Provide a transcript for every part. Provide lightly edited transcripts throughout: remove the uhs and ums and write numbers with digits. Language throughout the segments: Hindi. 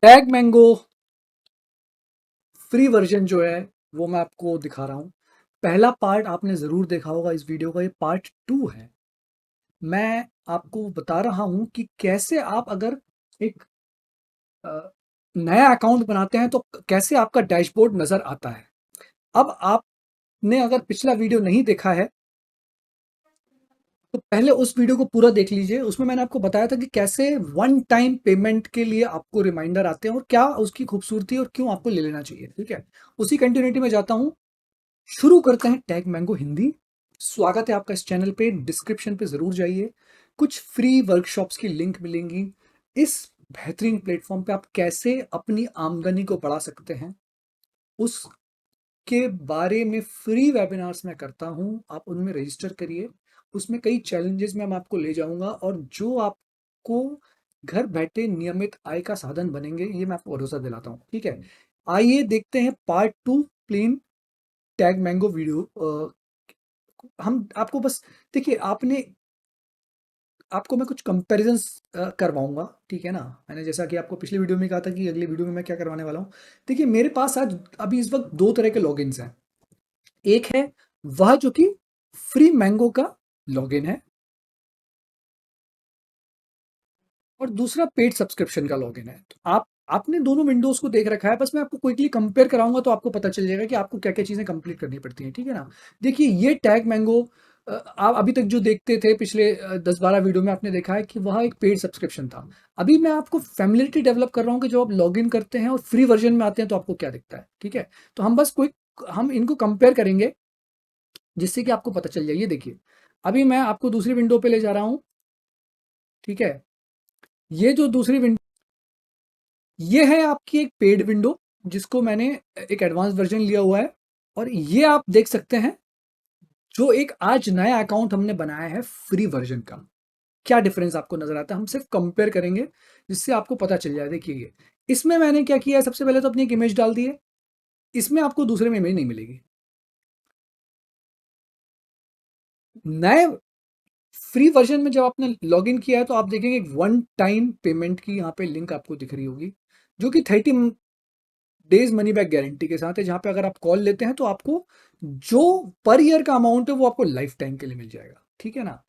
टैग मैंगो फ्री वर्जन जो है वो मैं आपको दिखा रहा हूँ। पहला पार्ट आपने ज़रूर देखा होगा इस वीडियो का, ये पार्ट 2 है। मैं आपको बता रहा हूँ कि कैसे आप अगर एक अ, नया अकाउंट बनाते हैं तो कैसे आपका डैशबोर्ड नज़र आता है। अब आपने अगर पिछला वीडियो नहीं देखा है तो पहले उस वीडियो को पूरा देख लीजिए। उसमें मैंने आपको बताया था कि कैसे वन टाइम पेमेंट के लिए आपको रिमाइंडर आते हैं और क्या उसकी खूबसूरती और क्यों आपको ले लेना चाहिए। ठीक है, उसी कंटिन्यूटी में जाता हूँ। शुरू करते हैं टैग मैंगो हिंदी। स्वागत है आपका इस चैनल पे। डिस्क्रिप्शन पे ज़रूर जाइए, कुछ फ्री वर्कशॉप्स की लिंक मिलेंगी। इस बेहतरीन प्लेटफॉर्म पे आप कैसे अपनी आमदनी को बढ़ा सकते हैं उसके बारे में फ्री वेबिनार्स मैं करता हूँ। आप उनमें रजिस्टर करिए। उसमें कई चैलेंजेस में मैं आपको ले जाऊंगा और जो आपको घर बैठे नियमित आय का साधन बनेंगे, ये मैं आपको भरोसा दिलाता हूँ। ठीक है, आइए देखते हैं part 2 plane tag mango video. हम आपको बस देखिए, आपने आपको मैं कुछ कंपैरिजंस करवाऊंगा। ठीक है ना, मैंने जैसा कि आपको पिछली वीडियो में कहा था कि अगली वीडियो में मैं क्या करवाने वाला हूँ। देखिए, मेरे पास आज अभी इस वक्त दो तरह के लॉगिन्स हैं। एक है वह जो कि फ्री मैंगो का लॉगिन है और दूसरा पेड सब्सक्रिप्शन का लॉगिन है। तो आपने दोनों विंडोज को देख रखा है, बस मैं आपको क्विकली कंपेयर कराऊंगा तो आपको पता चल जाएगा कि आपको क्या क्या चीजें कंप्लीट करनी पड़ती हैं। ठीक है ना, देखिए ये टैग मैंगो, आप अभी तक जो देखते थे पिछले 10-12 वीडियो में आपने देखा है कि वह एक पेड सब्सक्रिप्शन था। अभी मैं आपको फैमिलिटी डेवलप कर रहा हूँ कि जब आप लॉग इन करते हैं और फ्री वर्जन में आते हैं तो आपको क्या दिखता है। ठीक है, तो हम बस कोई हम इनको कंपेयर करेंगे जिससे कि आपको पता चल जाए। ये देखिए, अभी मैं आपको दूसरी विंडो पे ले जा रहा हूँ। ठीक है, ये जो दूसरी विंडो, ये है आपकी एक पेड विंडो जिसको मैंने एक एडवांस वर्जन लिया हुआ है। और ये आप देख सकते हैं जो एक आज नया अकाउंट हमने बनाया है फ्री वर्जन का। क्या डिफरेंस आपको नजर आता है, हम सिर्फ कंपेयर करेंगे जिससे आपको पता चल जाए। देखिए ये, इसमें मैंने क्या किया है, सबसे पहले तो अपनी एक इमेज डाल दी है। इसमें आपको दूसरे में इमेज नहीं मिलेगी। नए फ्री वर्जन में जब आपने लॉग इन किया है तो आप देखेंगे एक वन टाइम पेमेंट की यहाँ पे लिंक आपको दिख रही होगी, जो कि 30 डेज मनी बैक गारंटी के साथ है। जहां पे अगर आप कॉल लेते हैं तो आपको जो पर ईयर का अमाउंट है वो आपको लाइफ टाइम के लिए मिल जाएगा। ठीक है ना,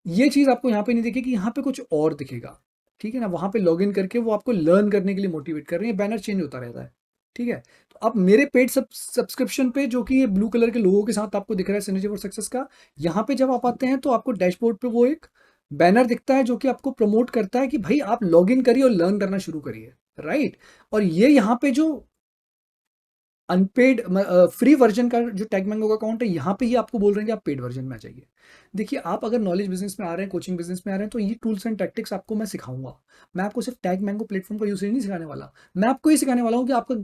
ये चीज आपको यहाँ पे नहीं दिखेगी, यहाँ पे कुछ और दिखेगा। ठीक है ना, वहां पे लॉग इन करके वो आपको लर्न करने के लिए मोटिवेट कर रहे हैं। बैनर चेंज होता रहता है। ठीक है, तो अब मेरे पेड सब्सक्रिप्शन पे जो कि ये ब्लू कलर के लोगों के साथ आपको दिख रहा है सिनर्जी फॉर सक्सेस का, यहाँ पे जब आप आते हैं तो आपको डैशबोर्ड पे वो एक बैनर दिखता है जो कि आपको प्रमोट करता है कि भाई आप लॉग इन करिए और लर्न करना शुरू करिए। राइट, और ये यहाँ पे जो अनपेड फ्री वर्जन का जो टैग मैंगो का अकाउंट है, यहाँ पे ये आपको बोल रहे हैं कि आप पेड वर्जन में आ जाइए। देखिए, आप अगर नॉलेज बिजनेस में आ रहे हैं, कोचिंग बिजनेस में आ रहे हैं, तो ये टूल्स एंड टैक्टिक्स आपको मैं सिखाऊंगा। मैं आपको सिर्फ टैग मैंगो प्लेटफॉर्म का यूज नहीं सिखाने वाला, मैं आपको ये सिखाने वाला हूँ कि आपका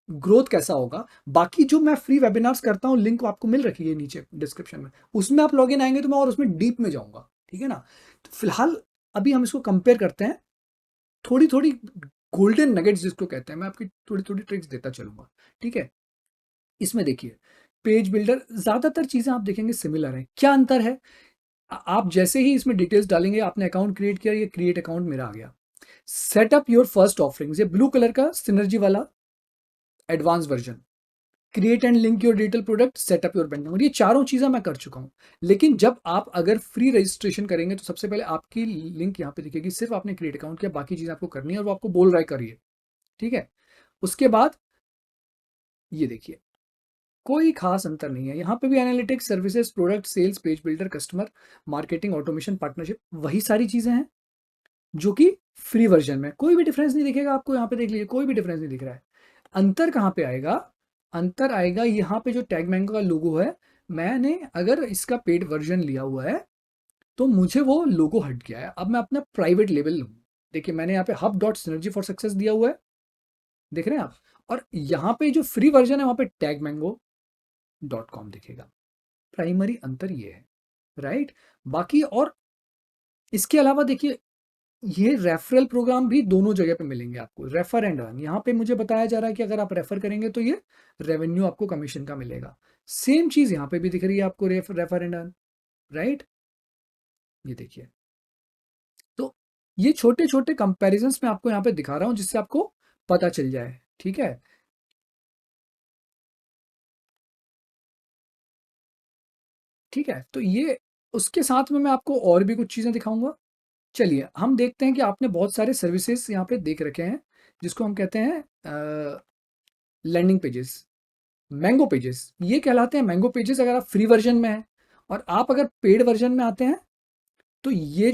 ग्रोथ कैसा होगा। बाकी जो मैं फ्री वेबिनार्स करता हूँ, लिंक आपको मिल रखी है नीचे डिस्क्रिप्शन में, उसमें आप लॉग इन आएंगे तो मैं और उसमें डीप में जाऊंगा। ठीक है ना, तो फिलहाल अभी हम इसको कंपेयर करते हैं। थोड़ी थोड़ी गोल्डन नगेट्स जिसको कहते हैं, मैं आपकी थोड़ी थोड़ी ट्रिक्स देता चलूंगा। ठीक है, इसमें देखिए, पेज बिल्डर ज्यादातर चीजें आप देखेंगे सिमिलर है। क्या अंतर है, आप जैसे ही इसमें डिटेल्स डालेंगे, आपने अकाउंट क्रिएट किया, ये क्रिएट अकाउंट मेरा आ गया। सेटअप योर फर्स्ट ऑफरिंग्स, ये ब्लू कलर का सिनर्जी वाला advance version. Create and link your digital product, setup your banking, और ये चारों चीजें मैं कर चुका हूं। लेकिन जब आप अगर फ्री रजिस्ट्रेशन करेंगे तो सबसे पहले आपकी लिंक यहाँ पे दिखेगी, सिर्फ आपने क्रिएट अकाउंट किया, बाकी चीजें आपको करनी है और वो आपको बोल रहा है करिए। ठीक है, उसके बाद ये देखिए, कोई खास अंतर नहीं है। यहाँ पे भी analytics, services, product, sales, page builder, customer marketing, automation, partnership, वही सारी चीजें हैं जो कि फ्री वर्जन में। कोई भी डिफरेंस नहीं दिखेगा आपको, यहाँ पे देख लीजिए, कोई भी डिफरेंस नहीं दिख रहा है। अंतर कहाँ पे आएगा, अंतर आएगा यहाँ पे जो टैग मैंगो का लोगो है। मैंने अगर इसका पेड वर्जन लिया हुआ है तो मुझे वो लोगो हट गया है। अब मैं अपना प्राइवेट लेबल लूँ। देखिए, मैंने यहाँ पे hub dot synergy for success दिया हुआ है, देख रहे हैं आप। और यहाँ पे जो फ्री वर्जन है वहाँ पे टैग मैंगो .com दिखेगा। प्राइमरी अंतर ये है। राइट, बाकी और इसके अलावा देखिए, ये रेफरल प्रोग्राम भी दोनों जगह पे मिलेंगे आपको। रेफर एंड अर्न, यहाँ पे मुझे बताया जा रहा है कि अगर आप रेफर करेंगे तो ये रेवेन्यू आपको कमीशन का मिलेगा। सेम चीज यहाँ पे भी दिख रही है आपको, रेफर एंड अर्न। राइट, ये देखिए, तो ये छोटे छोटे कंपैरिजंस मैं आपको यहाँ पे दिखा रहा हूँ जिससे आपको पता चल जाए, ठीक है। ठीक है, तो ये उसके साथ में मैं आपको और भी कुछ चीज़ें दिखाऊंगा। चलिए हम देखते हैं कि आपने बहुत सारे सर्विसेज यहाँ पे देख रखे हैं, जिसको हम कहते हैं लैंडिंग पेजेस, मैंगो पेजेस, ये कहलाते हैं मैंगो पेजेस अगर आप फ्री वर्जन में हैं। और आप अगर पेड वर्जन में आते हैं तो ये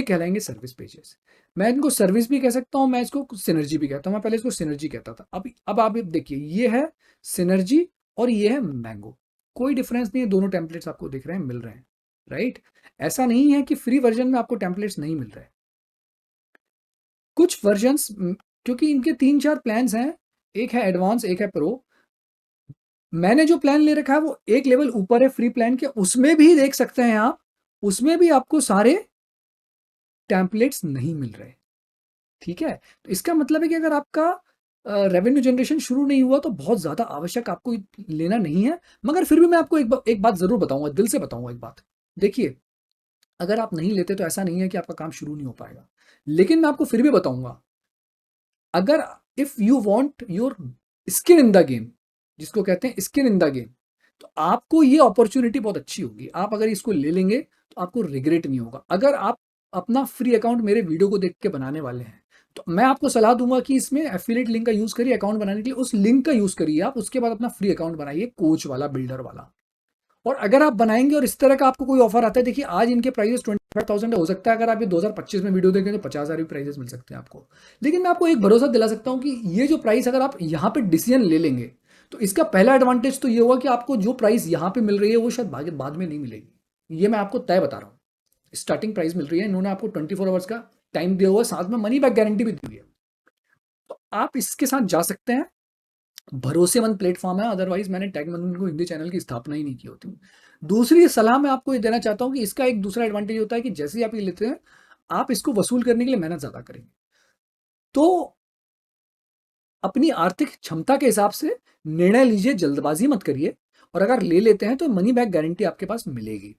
कहलाएंगे सर्विस पेजेस। मैं इनको सर्विस भी कह सकता हूँ, मैं इसको सिनर्जी भी कहता हूँ। मैं पहले इसको सिनर्जी कहता था, अब आप देखिए, ये है सिनर्जी और ये है मैंगो। कोई डिफरेंस नहीं है, दोनों टेम्पलेट्स आपको दिख रहे हैं, मिल रहे हैं, राइट। ऐसा नहीं है कि फ्री वर्जन में आपको टेम्पलेट्स नहीं मिल रहे। कुछ वर्जन्स, क्योंकि इनके 3-4 प्लान्स हैं, एक है एडवांस, एक है प्रो। मैंने जो प्लान ले रखा है वो एक लेवल ऊपर है फ्री प्लान के, उसमें भी देख सकते हैं आप, उसमें भी आपको सारे टेम्पलेट्स नहीं मिल रहे, ठीक है। तो इसका मतलब है कि अगर आपका रेवेन्यू जनरेशन शुरू नहीं हुआ तो बहुत ज़्यादा आवश्यक आपको लेना नहीं है। मगर फिर भी मैं आपको एक बात ज़रूर बताऊंगा, दिल से बताऊंगा एक बात। देखिए, अगर आप नहीं लेते तो ऐसा नहीं है कि आपका काम शुरू नहीं हो पाएगा, लेकिन मैं आपको फिर भी बताऊंगा, अगर if you want your skin in the game, जिसको कहते हैं स्किन इन द गेम, तो आपको ये अपॉर्चुनिटी बहुत अच्छी होगी। आप अगर इसको ले लेंगे तो आपको रिग्रेट नहीं होगा। अगर आप अपना फ्री अकाउंट मेरे वीडियो को देख के बनाने वाले हैं, तो मैं आपको सलाह दूंगा कि इसमें एफिलिएट लिंक का यूज़ करिए अकाउंट बनाने के लिए, उस लिंक का यूज़ करिए आप, उसके बाद अपना फ्री अकाउंट बनाइए, कोच वाला, बिल्डर वाला। और अगर आप बनाएंगे और इस तरह का आपको कोई ऑफर आता है, देखिए आज इनके प्राइसेस 25,000 हो सकता है, अगर आप ये 2025 में वीडियो देखें तो 50,000 भी प्राइसेस मिल सकते हैं आपको। लेकिन मैं आपको एक भरोसा दिला सकता हूँ कि ये जो प्राइस अगर आप यहाँ पे डिसीजन ले लेंगे, तो इसका पहला एडवांटेज तो ये होगा कि आपको जो प्राइस यहाँ पे मिल रही है वो शायद बाद में नहीं मिलेगी। ये मैं आपको तय बता रहा हूँ। स्टार्टिंग प्राइस मिल रही है, इन्होंने आपको 24 आवर्स का टाइम दिया हुआ है, साथ में मनी बैक गारंटी भी दी हुई है। तो आप इसके साथ जा सकते हैं, भरोसेमंद प्लेटफॉर्म है, अदरवाइज मैंने टैग मनोरंजन को हिंदी चैनल की स्थापना ही नहीं की होती। दूसरी सलाह मैं आपको ये देना चाहता हूँ कि इसका एक दूसरा एडवांटेज होता है कि जैसे ही आप ये लेते हैं, आप इसको वसूल करने के लिए मेहनत ज़्यादा करेंगे। तो अपनी आर्थिक क्षमता के हिसाब से निर्णय लीजिए, जल्दबाजी मत करिए। और अगर ले लेते हैं तो मनी बैक गारंटी आपके पास मिलेगी।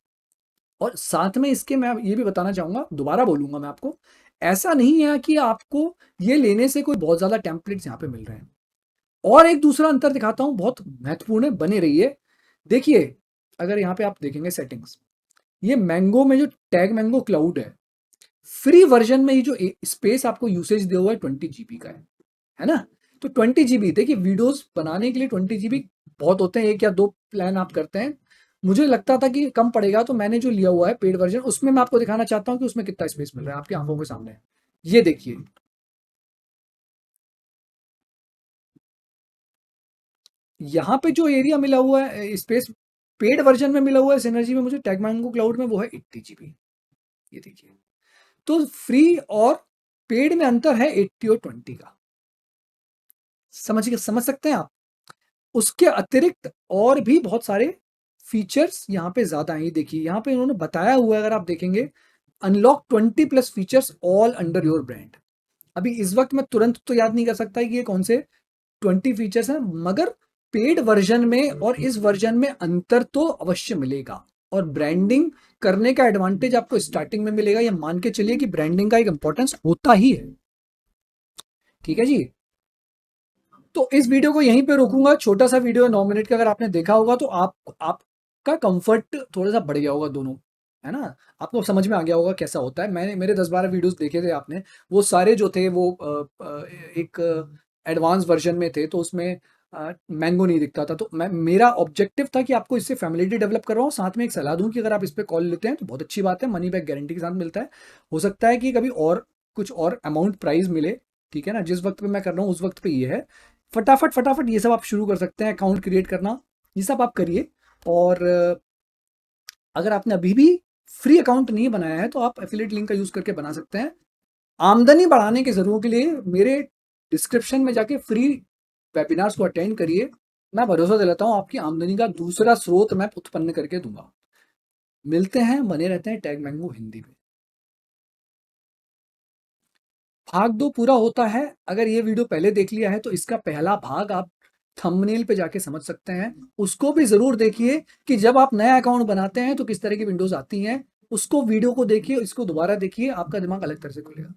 और साथ में इसके मैं ये भी बताना चाहूँगा, दोबारा बोलूँगा मैं आपको, ऐसा नहीं है कि आपको ये लेने से कोई बहुत ज़्यादा टेम्पलेट्स यहाँ पे मिल रहे हैं। और एक दूसरा अंतर दिखाता हूँ, बहुत महत्वपूर्ण है, बने रहिए। देखिए, अगर यहाँ पे आप देखेंगे सेटिंग्स, ये मैंगो में जो tag mango cloud free version में ये जो स्पेस आपको यूसेज दिया हुआ है 20 GB का है ना। तो 20 GB, देखिए वीडियोस बनाने के लिए 20 GB बहुत होते हैं, 1 या 2 प्लान आप करते हैं। मुझे लगता था कि कम पड़ेगा, तो मैंने जो लिया हुआ है पेड वर्जन, उसमें मैं आपको दिखाना चाहता हूँ कि उसमें कितना स्पेस मिल रहा है आपकी आंखों के सामने। ये देखिए, यहाँ पे जो एरिया मिला हुआ है, स्पेस पेड वर्जन में मिला हुआ है सिनर्जी में मुझे, टैग मैंगो क्लाउड में, वो है 80 GB। ये देखिए, तो फ्री और पेड में अंतर है 80 और 20 का। समझ सकते हैं आप। उसके अतिरिक्त और भी बहुत सारे फीचर्स यहाँ पे ज्यादा हैं। देखिए, यहाँ पे इन्होंने बताया हुआ है, अगर आप देखेंगे, unlock 20+ features all under your brand. अभी इस वक्त मैं तुरंत तो याद नहीं कर सकता कि ये कौन से 20 फीचर्स हैं, मगर पेड वर्जन में और इस वर्जन में अंतर तो अवश्य मिलेगा। और ब्रांडिंग करने का एडवांटेज आपको स्टार्टिंग में मिलेगा, ये मान के चलिए कि ब्रांडिंग का एक इंपॉर्टेंस होता ही है। ठीक है जी। तो इस वीडियो को यहीं पे रोकूंगा, छोटा सा वीडियो है 9 मिनट का, अगर आपने देखा होगा तो आपका कंफर्ट थोड़ा सा बढ़ गया होगा दोनों, है ना। आपको समझ में आ गया होगा कैसा होता है। मैंने मेरे 10-12 वीडियोस देखे थे आपने, वो सारे जो थे वो एक एडवांस वर्जन में थे, तो उसमें मैंगो नहीं दिखता था। तो मेरा ऑब्जेक्टिव था कि आपको इससे फैमिलिटी डेवलप करवाऊं, साथ में एक सलाह दूं कि अगर आप इस पर कॉल लेते हैं तो बहुत अच्छी बात है, मनी बैक गारंटी के साथ मिलता है। हो सकता है कि कभी और कुछ और अमाउंट प्राइस मिले, ठीक है ना। जिस वक्त पे मैं कर रहा हूँ उस वक्त पे ये है। फटाफट ये सब आप शुरू कर सकते हैं, अकाउंट क्रिएट करना, ये सब आप करिए। और अगर आपने अभी भी फ्री अकाउंट नहीं बनाया है तो आप एफिलिएट लिंक का यूज करके बना सकते हैं। आमदनी बढ़ाने के जरूर के लिए मेरे डिस्क्रिप्शन में जाके फ्री वेबिनार्स को अटेंड करिए। मैं भरोसा दिलाता हूँ आपकी आमदनी का दूसरा स्रोत मैं उत्पन्न करके दूंगा। मिलते हैं, बने रहते हैं टैग मैंगो हिंदी में। भाग 2 पूरा होता है। अगर ये वीडियो पहले देख लिया है तो इसका पहला भाग आप थंबनेल पे जाके समझ सकते हैं। उसको भी जरूर देखिए कि जब आप नया अकाउंट बनाते हैं तो किस तरह की विंडोज आती हैं। उसको वीडियो को देखिए, इसको दोबारा देखिए, आपका दिमाग अलग तरह से खुलेगा।